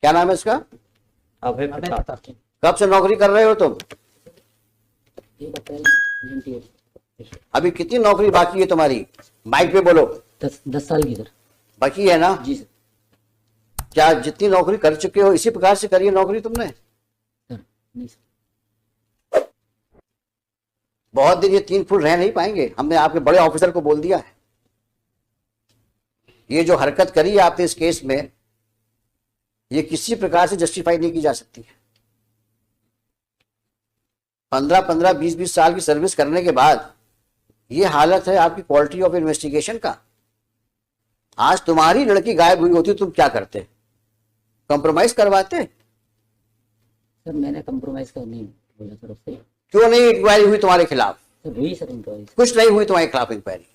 क्या नाम है इसका? अभय प्रताप। कब से नौकरी कर रहे हो तुम? अभी कितनी नौकरी बाकी है तुम्हारी? माइक पे बोलो। 10 साल की सर। बाकी है ना? जी सर। क्या जितनी नौकरी कर चुके हो इसी प्रकार से करी है नौकरी तुमने? सर नहीं सर। बहुत दिन ये 3 फुट रह नहीं पाएंगे। हमने आपके बड़े ऑफिसर को बोल दिया है। ये जो हरकत करी है आपने इस केस में, ये किसी प्रकार से जस्टिफाई नहीं की जा सकती है। 15-15, 20-20 साल की सर्विस करने के बाद ये हालत है आपकी क्वालिटी ऑफ इन्वेस्टिगेशन का। आज तुम्हारी लड़की गायब हुई होती तुम क्या करते? कंप्रोमाइज करवाते? सर मैंने कंप्रोमाइज कर नहीं बोला सर उससे। क्यों नहीं इंक्वायरी हुई तुम्हारे खिलाफ? सर हुई सर इंक्वायरी। कुछ नहीं हुई तुम्हारे खिलाफ इंक्वायरी?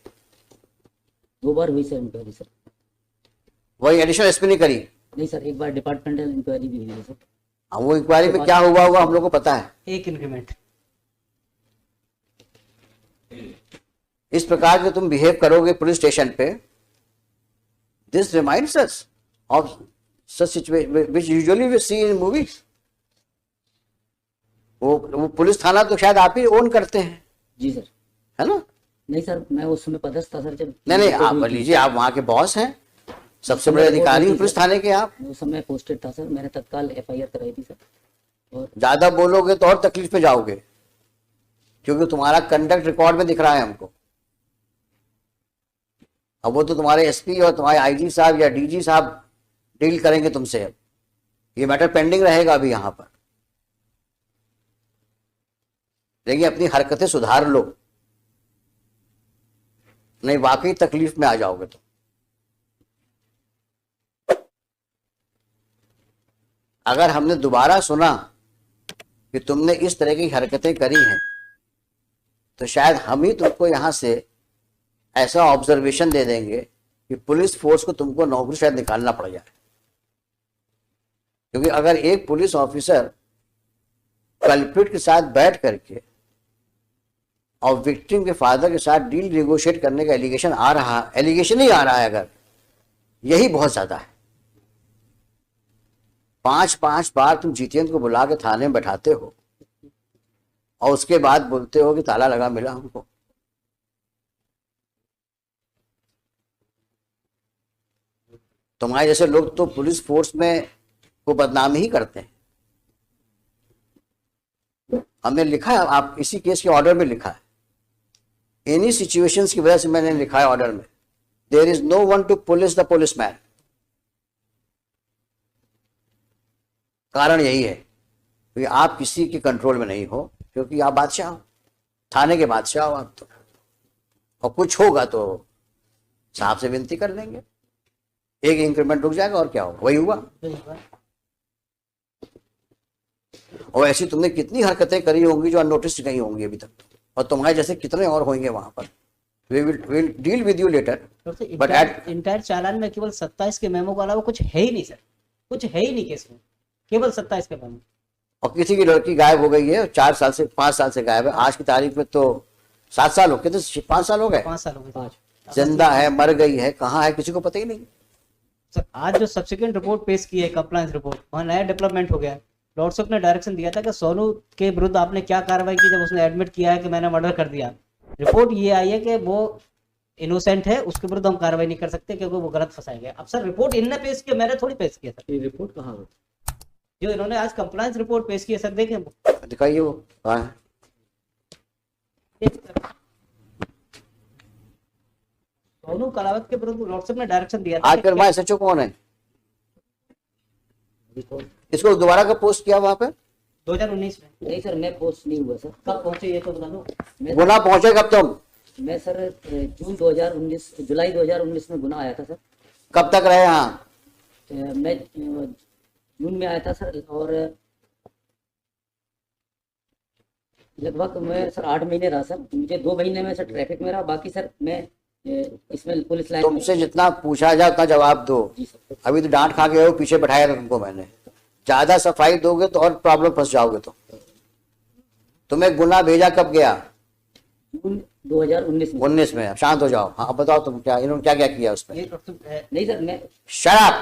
2 बार हुई सर इंक्वायरी सर। वही एडिशनल एसपी ने करी? नहीं सर, एक बार डिपार्टमेंटल इंक्वायरी भी हुई है सर। वो इंक्वायरी में क्या हुआ होगा हम लोग को पता है। एक इंक्रीमेंट। इस प्रकार से तुम बिहेव करोगे पुलिस स्टेशन पे, this reminds us of such situation which usually we see in movies. वो पुलिस थाना तो शायद आप ही ओन करते हैं। जी सर। है ना? नहीं सर, मैं उस समय पदस्थ था सर जब। नहीं आप लीजिए, आप वहां के बॉस हैं, सबसे बड़े अधिकारी पुलिस थाने के आप। उस समय पोस्टेड था सर, मैंने तत्काल FIR कराई थी सर। और ज्यादा बोलोगे तो और तकलीफ में जाओगे, क्योंकि तुम्हारा कंडक्ट रिकॉर्ड में दिख रहा है हमको। अब वो तो तुम्हारे SP और तुम्हारे IG साहब या DG साहब डील करेंगे तुमसे। अब ये मैटर पेंडिंग रहेगा अभी यहाँ पर। लेकिन अपनी हरकतें सुधार लो, नहीं वाकई तकलीफ में आ जाओगे तुम। अगर हमने दोबारा सुना कि तुमने इस तरह की हरकतें करी हैं तो शायद हम ही तुमको यहां से ऐसा ऑब्जर्वेशन दे देंगे कि पुलिस फोर्स को तुमको नौकरी शायद निकालना पड़ जाए। क्योंकि अगर एक पुलिस ऑफिसर कल्प्रिट के साथ बैठ करके और विक्टिम के फादर के साथ डील नेगोशिएट करने का एलिगेशन ही आ रहा है, अगर यही बहुत ज्यादा है। 5-5 बार तुम जितेंद्र को बुला के थाने में बैठाते हो और उसके बाद बोलते हो कि ताला लगा मिला हमको। तुम्हारे जैसे लोग तो पुलिस फोर्स में को बदनाम ही करते हैं। हमने लिखा है, आप इसी केस के ऑर्डर में लिखा है, इन्हीं सिचुएशंस की वजह से मैंने लिखा है ऑर्डर में, there is no one to police the policeman. कारण यही है कि आप किसी के कंट्रोल में नहीं हो, क्योंकि आप बादशाह हो, थाने के बादशाह हो आप तो। और कुछ होगा तो साहब से विनती कर लेंगे, एक इंक्रीमेंट रुक जाएगा और क्या होगा। वही हुआ। और ऐसी तुमने कितनी हरकतें करी होंगी जो अननोटिस नहीं होंगी अभी तक, और तुम्हारे जैसे कितने और होंगे वहां पर। We will deal with you later. But entire चालान में केवल 27 के मेमो के अलावा कुछ है ही नहीं सर, कुछ है ही नहीं केस में, केवल 27 के मेमो। और किसी की लड़की गायब हो गई है, 4 साल से 5 साल से गायब है, आज की तारीख में तो 7 साल हो गए, तो 5 साल हो गए। 5 साल हो गए। 5 जिंदा है, मर गई है, कहाँ है, किसी को पता ही नहीं। सर आज जो सब्सिक्वेंट रिपोर्ट पेश की है, कंप्लायंस रिपोर्ट, वहाँ नया डेवलपमेंट हो गया। लॉर्डशिप ने डायरेक्शन दिया था कि सोनू के विरुद्ध आपने क्या कार्रवाई की जब उसने एडमिट किया है कि मैंने मर्डर कर दिया। रिपोर्ट ये आई है कि वो इनोसेंट है, उसके विरुद्ध हम कार्रवाई नहीं कर सकते क्योंकि वो गलत फंसाया गया। अब सर रिपोर्ट इनने पेश किया, मैंने थोड़ी पेश किया सर। ये रिपोर्ट कहाँ है जो इन्होंने आज कंप्लायंस रिपोर्ट पेश की है सर, देखें दिखाइए वो कहाँ है। सोनू कलावत के विरुद्ध लॉर्डशिप ने डायरेक्शन दिया था। आज फिर हमारे SHO कौन है? इसको दोबारा कब पोस्ट किया वहां पे? 2019 में। नहीं सर, मैं पोस्ट नहीं हुआ सर। कब पहुंचे ये तो बता दो। गुना पहुंचे कब तुम? मैं सर जुलाई 2019 में गुना आया था सर। कब तक रहे यहाँ? मैं जून में आया था सर, और लगभग मैं सर 8 महीने रहा सर। मुझे 2 महीने में सर ट्रैफिक में रहा, बाकी सर मैं इसमें पुलिस लाइन। तुमसे जितना पूछा जाए उतना जवाब दो। अभी तो डांट खा गए हो, पीछे बैठाया था तुमको मैंने। ज्यादा सफाई दोगे तो और प्रॉब्लम फंस जाओगे। तो तुम्हें गुना भेजा कब गया? जून 2019 में। 19 में। शांत हो जाओ। हाँ बताओ तुम क्या, इन्होंने क्या क्या किया उसमें? नहीं सर, मैं शराब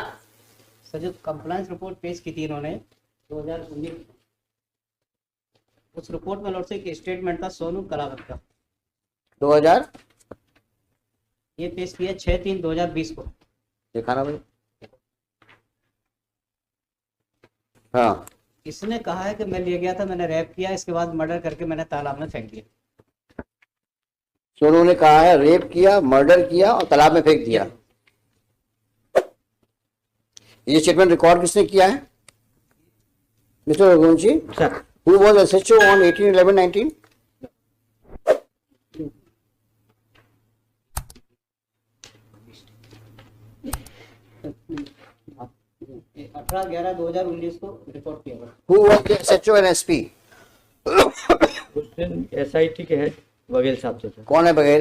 सर जो कंप्लायंस रिपोर्ट पेश की थी इन्होंने 2019, उस रिपोर्ट में लॉर्ड से एक स्टेटमेंट था सोनू कलावत का, 2000 ये पेश किया 6/3/2020 को। दिखाना भाई। हाँ, इसने कहा है कि मैं ले गया था, मैंने रैप किया, इसके बाद मर्डर करके मैंने तालाब में फेंक दिया। सोनू ने कहा है रेप किया, मर्डर किया और तालाब में फेंक दिया। ये स्टेटमेंट रिकॉर्ड किसने किया है? Mister Raghuvanshi, sir who was SHO on 18/11/19? ये 18/11/2019 को रिपोर्ट किया हुआ। Who was the SHO and SP? उस दिन SIT के हेड बघेल साहब थे सर। कौन है बघेल?